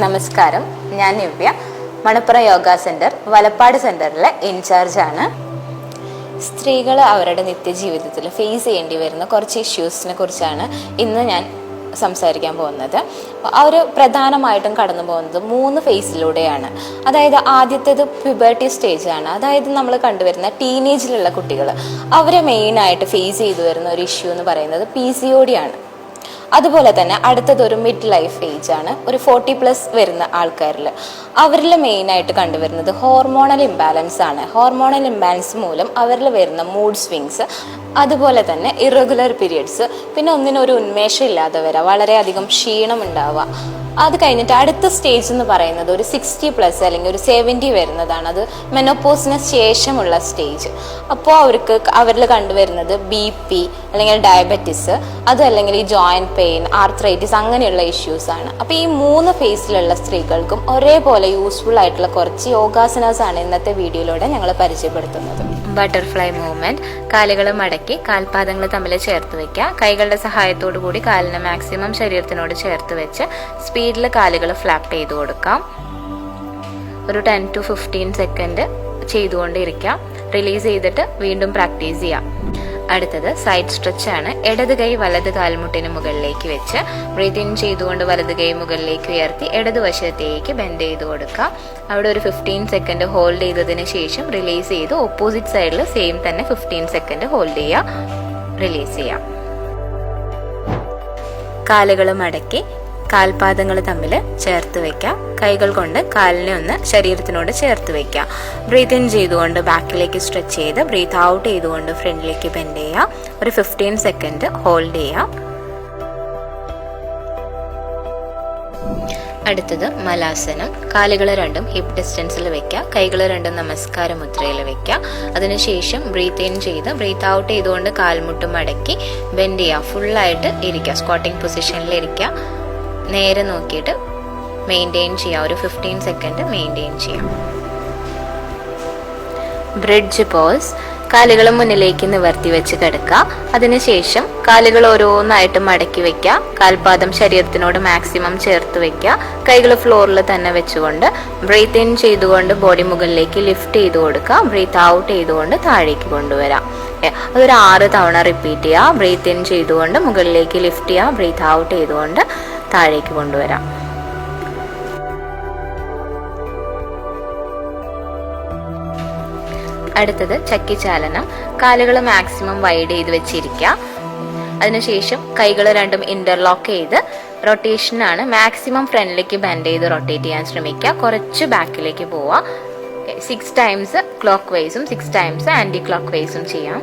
നമസ്കാരം, ഞാൻ Nivea. Manappuram yoga centre Valappad സെൻറ്ററിലെ ഇൻചാർജാണ്. സ്ത്രീകൾ അവരുടെ നിത്യജീവിതത്തിൽ ഫേസ് ചെയ്യേണ്ടി വരുന്ന കുറച്ച് ഇഷ്യൂസിനെ കുറിച്ചാണ് ഇന്ന് ഞാൻ സംസാരിക്കാൻ പോകുന്നത്. അവർ പ്രധാനമായിട്ടും കടന്നു പോകുന്നത് 3 ഫേസിലൂടെയാണ്. അതായത് ആദ്യത്തേത് പ്യൂബർട്ടി സ്റ്റേജാണ്. അതായത് നമ്മൾ കണ്ടുവരുന്ന ടീനേജിലുള്ള കുട്ടികൾ, അവരെ മെയിനായിട്ട് ഫേസ് ചെയ്തു വരുന്ന ഒരു ഇഷ്യൂ എന്ന് പറയുന്നത് PCOD ആണ്. അതുപോലെ തന്നെ അടുത്തത് ഒരു മിഡ് ലൈഫ് ഏജ് ആണ്. ഒരു 40+ വരുന്ന ആൾക്കാരിൽ അവരിൽ മെയിനായിട്ട് കണ്ടുവരുന്നത് ഹോർമോണൽ ഇംബാലൻസ് ആണ്. ഹോർമോണൽ ഇംബാലൻസ് മൂലം അവരിൽ വരുന്ന മൂഡ് സ്വിങ്സ്, അതുപോലെ തന്നെ ഇറഗുലർ പീരിയഡ്സ്, പിന്നെ ഒന്നിനൊരു ഉന്മേഷം ഇല്ലാതെ വരിക, വളരെയധികം ക്ഷീണം ഉണ്ടാവുക. അത് കഴിഞ്ഞിട്ട് അടുത്ത സ്റ്റേജ് എന്ന് പറയുന്നത് ഒരു 60+ അല്ലെങ്കിൽ ഒരു 70 വരുന്നതാണ്. അത് മെനോപോസിന് ശേഷമുള്ള സ്റ്റേജ്. അപ്പോൾ അവരിൽ കണ്ടുവരുന്നത് BP അല്ലെങ്കിൽ ഡയബറ്റിസ്, അതല്ലെങ്കിൽ ഈ ജോയിന്റ് പെയിൻ, ആർത്രൈറ്റിസ്, അങ്ങനെയുള്ള ഇഷ്യൂസ് ആണ്. അപ്പോൾ ഈ 3 ഫേസിലുള്ള സ്ത്രീകൾക്കും ഒരേപോലെ യൂസ്ഫുൾ ആയിട്ടുള്ള കുറച്ച് യോഗാസനാസ് ആണ് ഇന്നത്തെ വീഡിയോയിലൂടെ ഞങ്ങൾ പരിചയപ്പെടുത്തുന്നത്. Butterfly movement. കാലുകൾ മടക്കി കാൽപാദങ്ങൾ തമ്മിൽ ചേർത്ത് വെക്കുക. കൈകളുടെ സഹായത്തോടു കൂടി കാലിന് മാക്സിമം ശരീരത്തിനോട് ചേർത്ത് വെച്ച് സ്പീഡിൽ കാലുകൾ ഫ്ലാപ്പ് ചെയ്ത് കൊടുക്കാം. ഒരു 10 to 15 സെക്കൻഡ് ചെയ്തുകൊണ്ടിരിക്കാം. റിലീസ് ചെയ്തിട്ട് വീണ്ടും പ്രാക്ടീസ് ചെയ്യാം. അടുത്തത് സൈഡ് സ്ട്രെച്ച് ആണ്. ഇടത് കൈ വലത് കാൽമുട്ടിന് മുകളിലേക്ക് വെച്ച് ബ്രീത്ത് ഇൻ ചെയ്തുകൊണ്ട് വലത് കൈ മുകളിലേക്ക് ഉയർത്തി ഇടതുവശത്തേക്ക് ബെൻഡ് ചെയ്ത് കൊടുക്കാം. അവിടെ ഒരു 15 സെക്കൻഡ് ഹോൾഡ് ചെയ്തതിന് ശേഷം റിലീസ് ചെയ്ത് ഓപ്പോസിറ്റ് സൈഡിൽ സെയിം തന്നെ 15 സെക്കൻഡ് ഹോൾഡ് ചെയ്യുക, റിലീസ് ചെയ്യാം. കാലുകൾ മടക്കി കാൽപാദങ്ങൾ തമ്മിൽ ചേർത്ത് വെക്കാം. കൈകൾ കൊണ്ട് കാലിനെ ഒന്ന് ശരീരത്തിനോട് ചേർത്ത് വെക്കാം. ബ്രീത്ത് ഇൻ ചെയ്തുകൊണ്ട് ബാക്കിലേക്ക് സ്ട്രെച്ച് ചെയ്ത് ബ്രീത്ത് ഔട്ട് ചെയ്തുകൊണ്ട് ഫ്രണ്ടിലേക്ക് ബെൻഡ് ചെയ്യാം. ഒരു 15 സെക്കൻഡ് ഹോൾഡ് ചെയ്യാം. അടുത്തത് മലാസനം. കാലുകൾ രണ്ടും ഹിപ്പ് ഡിസ്റ്റൻസിൽ വെക്കുക. കൈകൾ രണ്ടും നമസ്കാര മുദ്രയിൽ വെക്കുക. അതിനുശേഷം ബ്രീത്ത് ഇൻ ചെയ്ത് ബ്രീത്ത് ഔട്ട് ചെയ്തുകൊണ്ട് കാൽമുട്ട് മടക്കി ബെൻഡ് ചെയ്യുക. ഫുള്ളായിട്ട് ഇരിക്കുക. സ്ക്വാട്ടിംഗ് പൊസിഷനിൽ ഇരിക്കുക. നേരെ നോക്കിയിട്ട് മെയിൻറ്റെയിൻ ചെയ്യുക. ഒരു 15 സെക്കൻഡ് മെയിൻറ്റെയിൻ ചെയ്യാം. Bridge pose. കാലുകൾ മുന്നിലേക്ക് നിവർത്തി വെച്ച് കിടക്കുക. അതിനുശേഷം കാലുകൾ ഓരോന്നായിട്ട് മടക്കി വെക്കുക. കാൽപാദം ശരീരത്തിനോട് മാക്സിമം ചേർത്ത് വെക്കുക. കൈകൾ ഫ്ലോറിൽ തന്നെ വെച്ചുകൊണ്ട് ബ്രീത്ത് ഇൻ ചെയ്തുകൊണ്ട് ബോഡി മുകളിലേക്ക് ലിഫ്റ്റ് ചെയ്ത് കൊടുക്കുക. ബ്രീത്ത് ഔട്ട് ചെയ്തുകൊണ്ട് താഴേക്ക് കൊണ്ടുവരാം. അതൊരു 6 തവണ റിപ്പീറ്റ് ചെയ്യുക. ബ്രീത്ത് ഇൻ ചെയ്തുകൊണ്ട് മുകളിലേക്ക് ലിഫ്റ്റ് ചെയ്യുക. ബ്രീത്ത് ഔട്ട് ചെയ്തുകൊണ്ട് താഴേക്ക് കൊണ്ടുവരാം. അടുത്തത് ചക്കിച്ചാലനം. കാലുകൾ മാക്സിമം വൈഡ് ചെയ്ത് വെച്ചിരിക്കുക. അതിനുശേഷം കൈകൾ രണ്ടും ഇന്റർലോക്ക് ചെയ്ത് റൊട്ടേഷൻ ആണ്. മാക്സിമം ഫ്രണ്ടിലേക്ക് ബെൻഡ് ചെയ്ത് റൊട്ടേറ്റ് ചെയ്യാൻ ശ്രമിക്കുക. കുറച്ച് ബാക്കിലേക്ക് പോവുക. 6 ടൈംസ് ക്ലോക്ക് വൈസും 6 ടൈംസ് ആന്റി ക്ലോക്ക് വൈസും ചെയ്യാം.